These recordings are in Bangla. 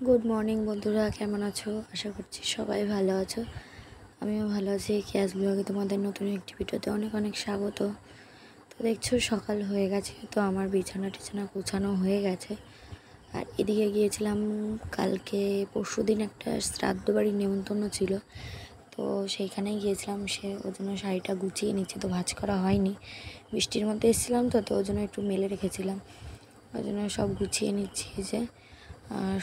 গুড মর্নিং বন্ধুরা, কেমন আছো? আশা করছি সবাই ভালো আছো। আমিও ভালো আছি। ক্যাশ ব্লগে তোমাদের নতুন একটি ভিডিওতে অনেক অনেক স্বাগত। তো দেখছো সকাল হয়ে গেছে, তো আমার বিছানা টিছানা গোছানো হয়ে গেছে। আর এদিকে গিয়েছিলাম কালকে পরশুদিন একটা শ্রাদ্ধ বাড়ির নেমন্তন্ন ছিল, তো সেইখানেই গিয়েছিলাম। ওই জন্য শাড়িটা গুছিয়ে নিচ্ছি, তো ভাঁজ করা হয়নি, বৃষ্টির মধ্যে এসেছিলাম তো ওই জন্য একটু মেলে রেখেছিলাম। ওই জন্য সব গুছিয়ে নিচ্ছি যে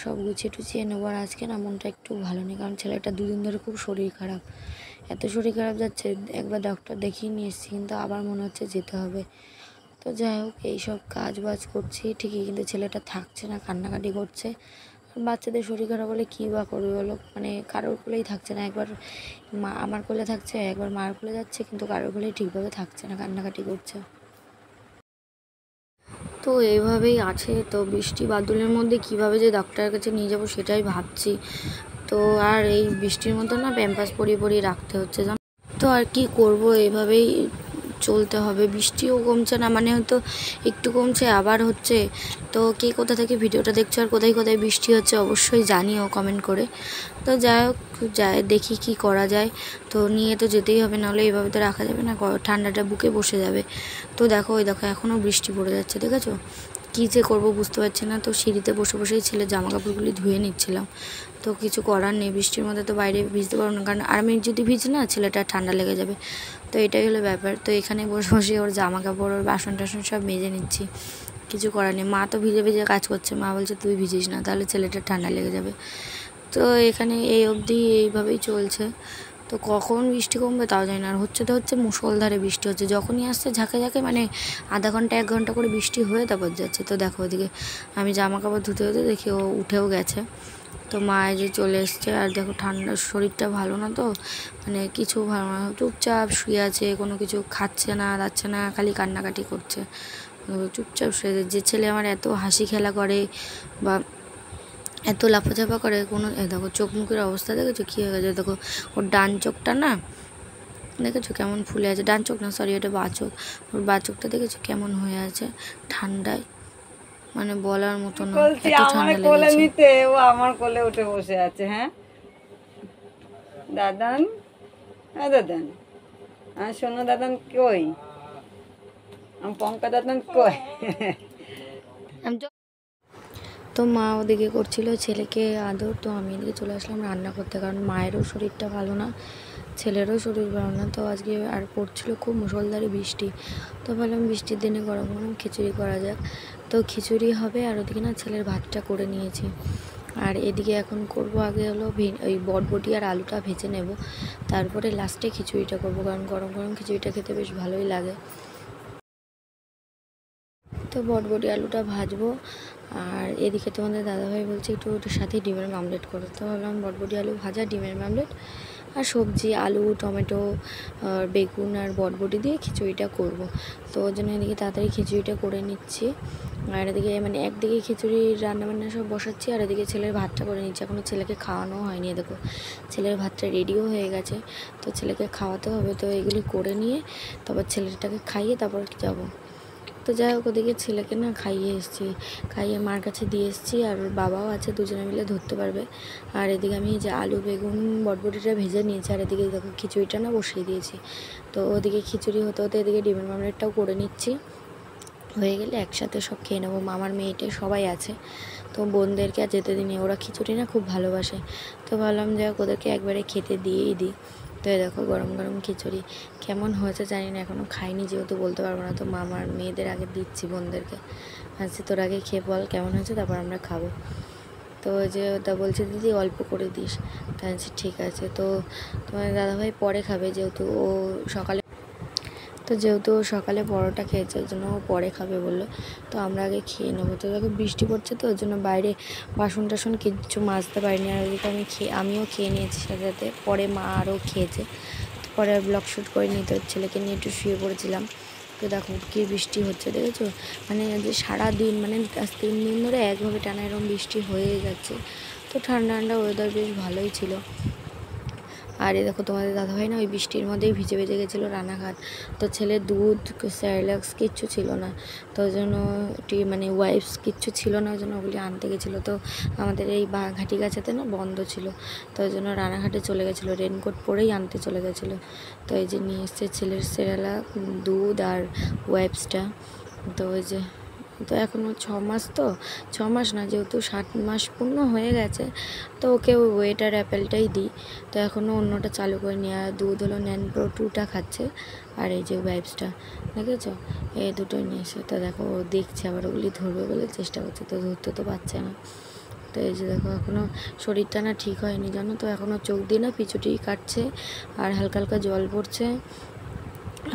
সব গুছিয়ে টুছিয়ে নেবো। আর আজকে না মনটা একটু ভালো নেই, কারণ ছেলেটা দুদিন ধরে খুব শরীর খারাপ, এত শরীর খারাপ যাচ্ছে। একবার ডক্টর দেখিয়ে নিয়ে এসেছি, কিন্তু আবার মনে হচ্ছে যেতে হবে। তো যাই হোক, এইসব কাজ বাজ করছি ঠিকই, কিন্তু ছেলেটা থাকছে না, কান্নাকাটি করছে। আর বাচ্চাদের শরীর খারাপ হলে কী বা করবে বলো, মানে কারোর কোলেই থাকছে না। একবার আমার কোলে থাকছে, একবার মার কোলে যাচ্ছে, কিন্তু কারোর কোলেই ঠিকভাবে থাকছে না, কান্নাকাটি করছে। তো এইভাবেই আছে। তো বৃষ্টি বাদলের মধ্যে কিভাবে যে ডাক্তারের কাছে নিয়ে যাব সেটাই ভাবছি। তো আর এই বৃষ্টির মধ্যে না প্যাম্পাস পরিয়ে পরিয়ে রাখতে হচ্ছে। তো আর কি করব, এভাবেই চলতে হবে। বৃষ্টিও কমছে না, মানে হয়তো একটু কমছে আবার হচ্ছে। তো কে কোথা থেকে ভিডিওটা দেখছো আর কোথায় কোথায় বৃষ্টি হচ্ছে অবশ্যই জানিও কমেন্ট করে। তো যাই হোক, দেখি কি করা যায়। তো নিয়ে তো যেতেই হবে, নাহলে এইভাবে তো রাখা যাবে না, ঠান্ডাটা বুকে বসে যাবে। তো দেখো, ওই দেখো এখনও বৃষ্টি পড়ে যাচ্ছে, দেখেছো? কী যে করবো বুঝতে পারছি না। তো সিঁড়িতে বসে বসেই ছেলে জামা কাপড়গুলি ধুয়ে নিচ্ছিলাম। তো কিছু করার নেই, বৃষ্টির মধ্যে তো বাইরে ভিজতে পারবো না, কারণ আর আমি যদি ভিজি না ছেলেটা ঠান্ডা লেগে যাবে। তো এটাই হলো ব্যাপার। তো এখানে বসে বসে ওর জামা কাপড়, ওর বাসন টাসন সব মেজে নিচ্ছি। কিছু করার নেই, মা তো ভিজে ভিজে কাজ করছে। মা বলছে তুই ভিজিস না, তাহলে ছেলেটা ঠান্ডা লেগে যাবে। তো এখানে এই অবধি এইভাবেই চলছে। তো কখন বৃষ্টি কমবে তাও জানি না। আর হচ্ছে তো হচ্ছে মুষলধারে বৃষ্টি হচ্ছে, যখনই আসছে ঝাঁকে ঝাঁকে, মানে আধা ঘন্টা 1 ঘন্টা করে বৃষ্টি হয়ে তারপর যাচ্ছে। তো দেখো ওদিকে আমি জামা কাপড় ধুতে ধুতে দেখি ও উঠেও গেছে। তো মা যে চলে এসছে। আর দেখো ঠান্ডা, শরীরটা ভালো না, তো মানে কিছু ভালো না, চুপচাপ শুয়ে আছে, কোনো কিছু খাচ্ছে না দাচ্ছে না, খালি কান্নাকাটি করছে। চুপচাপ শুয়ে, যে ছেলে আমার এত হাসি খেলা করে বা এত লাফাঝাপা করে, কোনো দেখো চোখ মুখের অবস্থা দেখেছো কী হয়ে গেছে? দেখো ওর ডান চোখটা না, দেখেছো কেমন ফুলে আছে? ডান চোখ না, সরি, ওটা বাঁ চোখ। ওর বাঁ চোখটা দেখেছো কেমন হয়ে আছে ঠান্ডায়, মানে বলার মতো না, এত ঠান্ডা লেগেছে। নিতে ও আমার কোলে উঠে বসে আছে। হ্যাঁ দাদান, হ্যাঁ দাদান, হ্যাঁ শোনো দাদান কই, আমার পঙ্কা দাদান কই? তো মা ওদিকে করছিল ছেলেকে আদর, তো আমি এদিকে চলে আসলাম রান্না করতে, কারণ মায়েরও শরীরটা ভালো না, ছেলেরও শরীর ভালো না। তো আজকে আর পড়ছিল খুব মুষলধারে বৃষ্টি। তো ভাবলাম বৃষ্টির দিনে গরম গরম খিচুড়ি করা যাক। তো খিচুড়ি হবে, আর ওদিকে না ছেলের ভাতটা করে নিয়েছি। আর এদিকে এখন করব, আগে হলো ওই বটবটি আর আলুটা ভেজে নেব, তারপরে লাস্টে খিচুড়িটা করব, কারণ গরম গরম খিচুড়িটা খেতে বেশ ভালোই লাগে। তো বটবটি আলুটা ভাজবো। আর এদিকে তোমাদের দাদাভাই বলছে একটু ওটার সাথে ডিমের মামলেট করো। তো ভাবলাম বটবটি আলু ভাজা, ডিমের মামলেট আর সবজি আলু টমেটো আর বেগুন আর বটবটি দিয়ে খিচুড়িটা করব। তো ওই জন্য এদিকে তাড়াতাড়ি খিচুড়িটা করে নিচ্ছি। আর এদিকে মানে একদিকে খিচুড়ি রান্নাবান্না সব বসাচ্ছি, আর এদিকে ছেলের ভাতটা করে নিচ্ছি। এখনও ছেলেকে খাওয়ানো হয়নি, দেখো ছেলের ভাতটা রেডিও হয়ে গেছে, তো ছেলেকে খাওয়াতে হবে। তো এগুলি করে নিয়ে তারপর ছেলেটাকে খাইয়ে তারপর যাবো। তো যাই হোক, ওদিকে ছেলেকে না খাইয়ে এসেছি, খাইয়ে মার কাছে দিয়ে এসেছি, আর ওর বাবাও আছে, দুজনে মিলে ধরতে পারবে। আর এদিকে আমি যে আলু বেগুন বটবটিটা ভেজে নিয়েছি, আর এদিকে দেখো খিচুড়িটা না বসিয়ে দিয়েছি। তো ওদিকে খিচুড়ি হতে হতে এদিকে ডিমের মামলেটটাও করে নিচ্ছি, হয়ে গেলে একসাথে সব খেয়ে নেবো। মামার মেয়েটে সবাই আছে, তো বোনদেরকে আর যেতে দিই, ওরা খিচুড়ি না খুব ভালোবাসে। তো ভাবলাম যাই হোক ওদেরকে একবারে খেতে দিয়েই দিই। তো দেখো গরম গরম খিচুড়ি কেমন হয়েছে জানি না, এখনও খাইনি যেহেতু বলতে পারবো না। তো মামার মেয়েদের আগে দিচ্ছি, বোনদেরকে আচ্ছা তোর আগে খেয়ে বল কেমন হয়েছে, তারপর আমরা খাবো। তো যে ওটা বলছে দিদি অল্প করে দিস, তাই ঠিক আছে। তো তোমার দাদাভাই পরে খাবে, যেহেতু ও সকালে পরোটা খেয়েছে, ওই জন্য ও পরে খাবে বললো। তো আমরা আগে খেয়ে নেবো। তো দেখো বৃষ্টি পড়ছে, তো ওই জন্য বাইরে বাসন টাসন কিচ্ছু মাজতে পারিনি। আর ওইদিকে আমিও খেয়ে নিয়েছি সাথে সাথে, পরে মা আরও খেয়েছে। পরে আর ব্লগ শ্যুট করে নিতে, ছেলেকে নিয়ে একটু শুয়ে পড়েছিলাম। তো দেখো কী বৃষ্টি হচ্ছে দেখেছো, মানে যে সারাদিন, মানে আজ 3 দিন ধরে একভাবে টানা এরকম বৃষ্টি হয়েই যাচ্ছে। তো ঠান্ডা ঠান্ডা ওয়েদার বেশ ভালোই ছিল। আর এই দেখো তোমাদের দাদাভাই না ওই বৃষ্টির মধ্যেই ভিজে ভিজে গেছিলো রানাঘাট। তো ছেলের দুধ স্যারিলাক্স কিচ্ছু ছিল না, তো ওই জন্য মানে ওয়াইপস কিচ্ছু ছিল না, ওই জন্য ওগুলি আনতে গেছিলো। তো আমাদের এই ঘাটি গাছেতে না বন্ধ ছিল, তো ওই জন্য রানাঘাটে চলে গেছিলো, রেনকোট পরেই আনতে চলে গেছিলো। তো এই যে নিয়ে এসছে ছেলের সেরালাক, দুধ আর ওয়াইপসটা। তো ওই যে, তো এখনও 6 মাস, তো 6 মাস না, যেহেতু 7 মাস পূর্ণ হয়ে গেছে, তো ওকে ওয়েটার অ্যাপেলটাই দিই। তো এখনও অন্যটা চালু করে নিয়ে, দুধ হলো ন্যানপ্রো 2টা খাচ্ছে, আর এই যে ওয়াইপসটা দেখেছ, এই দুটোই নিয়ে এসে। তো দেখো ও দেখছে, আবার ওগুলি ধরবে বলে চেষ্টা করছে, তো ধরতে তো পারছে না। তো এই যে দেখো এখনও শরীরটা না ঠিক হয়নি জানো, তো এখনও চোখ দিয়ে না পিছুটি কাটছে, আর হালকা হালকা জল পড়ছে,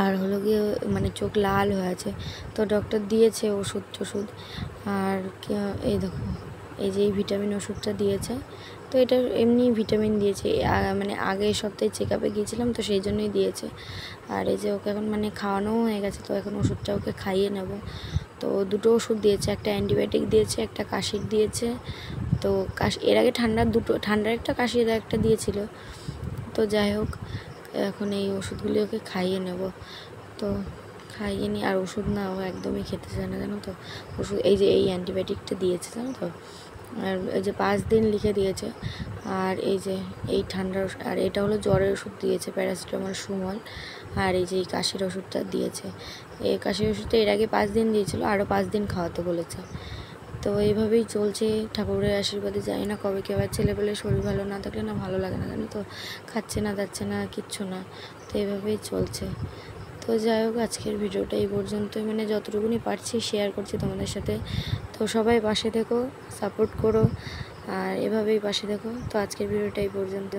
আর হলো গিয়ে মানে চোখ লাল হয়ে আছে। তো ডক্টর দিয়েছে ওষুধ টষুধ, আর এই দেখো এই যে এই ভিটামিন ওষুধটা দিয়েছে। তো এটা এমনি ভিটামিন দিয়েছে, মানে আগের সপ্তাহে চেক আপে গিয়েছিলাম, তো সেই জন্যই দিয়েছে। আর এই যে ওকে এখন মানে খাওয়ানোও হয়ে গেছে, তো এখন ওষুধটা ওকে খাইয়ে নেব। তো 2টো ওষুধ দিয়েছে, একটা অ্যান্টিবায়োটিক দিয়েছে, একটা কাশির দিয়েছে। তো এর আগে ঠান্ডার একটা, কাশির একটা দিয়েছিল। তো যাই হোক, এখন এই ওষুধগুলি ওকে খাইয়ে নেব। তো খাইয়ে নিই, আর ওষুধ না ও একদমই খেতে চায় না জানো তো। ওষুধ এই যে এই অ্যান্টিবায়োটিকটা দিয়েছে জানো তো, আর এই যে 5 দিন লিখে দিয়েছে। আর এই যে এই ঠান্ডার, আর এটা হলো জ্বরের ওষুধ দিয়েছে, প্যারাসিটামল, সুমল। আর এই যে এই কাশির ওষুধটা দিয়েছে। এই কাশির ওষুধটা এর আগে 5 দিন দিয়েছিল, আরও 5 দিন খাওয়াতে বলেছে। তো এইভাবেই চলছে ঠাকুরের আশীর্বাদে। জানি না কবে কি আবার, ছেলেপেলে শরীর ভালো না থাকলে না ভালো লাগে না জানো তো, খাচ্ছে না দাচ্ছে না কিচ্ছু না, তো এইভাবেই চলছে। তো যাই হোক, আজকের ভিডিওটা এই পর্যন্তই, মানে যতটুকুনি পারছি শেয়ার করছি তোমাদের সাথে। তো সবাই পাশে থেকো, সাপোর্ট করো, আর এভাবেই পাশে থেকো। তো আজকের ভিডিওটা এই পর্যন্ত।